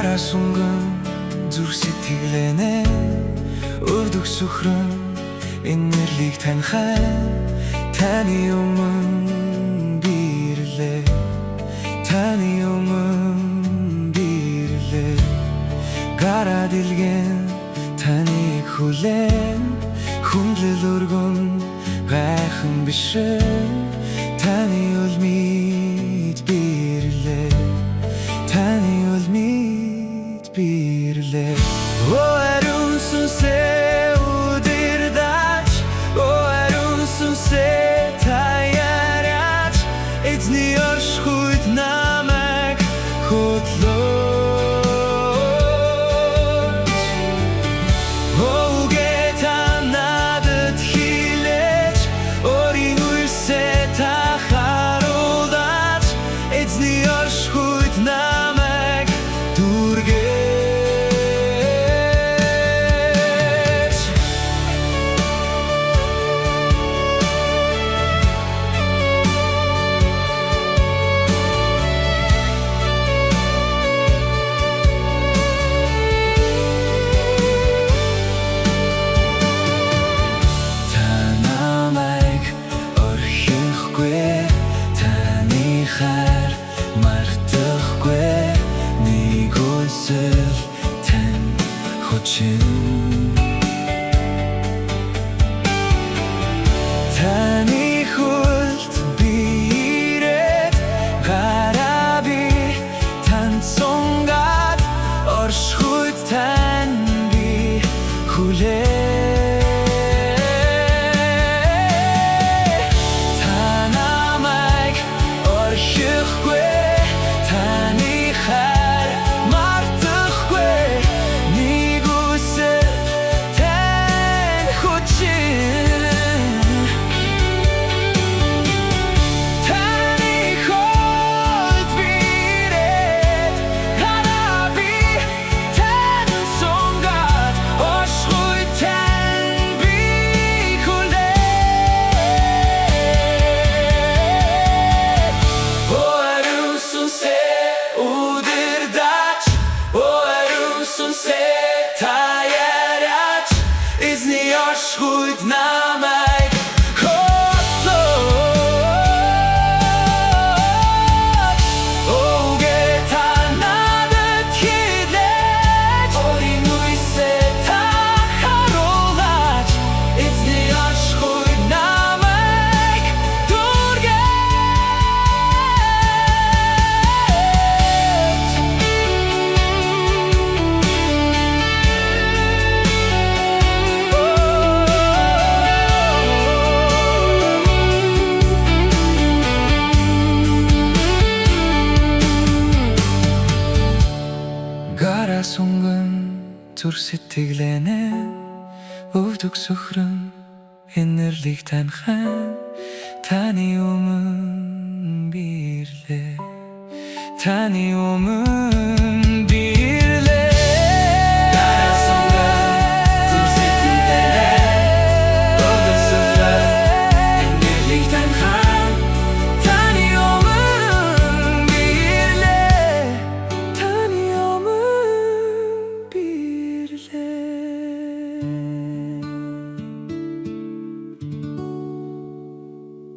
Гара сунган зүрх сэтгэлэнэ өвдөг сөхрөн энэрлийг таньхай таны өмнө бирлээ таны өмнө бирлээ гара дэлгэн таныг хүлээн хүндлэл өргөн гайхан биш таны үлмид бирлээ таны үлмид бирлээ ариун сүнсээ удирдах ариун сүнсээ таярах эзний оршихуйд намайг хөтлөөч өвгээ та надад хилээч өөрийн үйлсээ та харуулаач эзний оршихуйд намайг дүргээч та намайг орхихгүй таны хайр мартахгүй нэг үлсэл тань хүчин таны хүлт би ирээд гараа би танцсангаад оршихуйд тань би хүлээ та намайг орхихгүй таны хайр мартахгүй нэг үлсэл тань хүчин таны хүлт би ирээд гараа би танцсангаад оршихуйд тань би хүлээ ариун сүнсээ удирдах ариун сүнсээ таярах эзний оршихуйд намайг хөтлөөч өвгээ та надад хилээч өөрийн үйлсээ та харуулаач эзний оршихуйд намайг гара сунган зүрх сэтгэлэнэ өвдөг сөхрөн энэрлийг таньхай таны өмнө бирлээ таны өмнө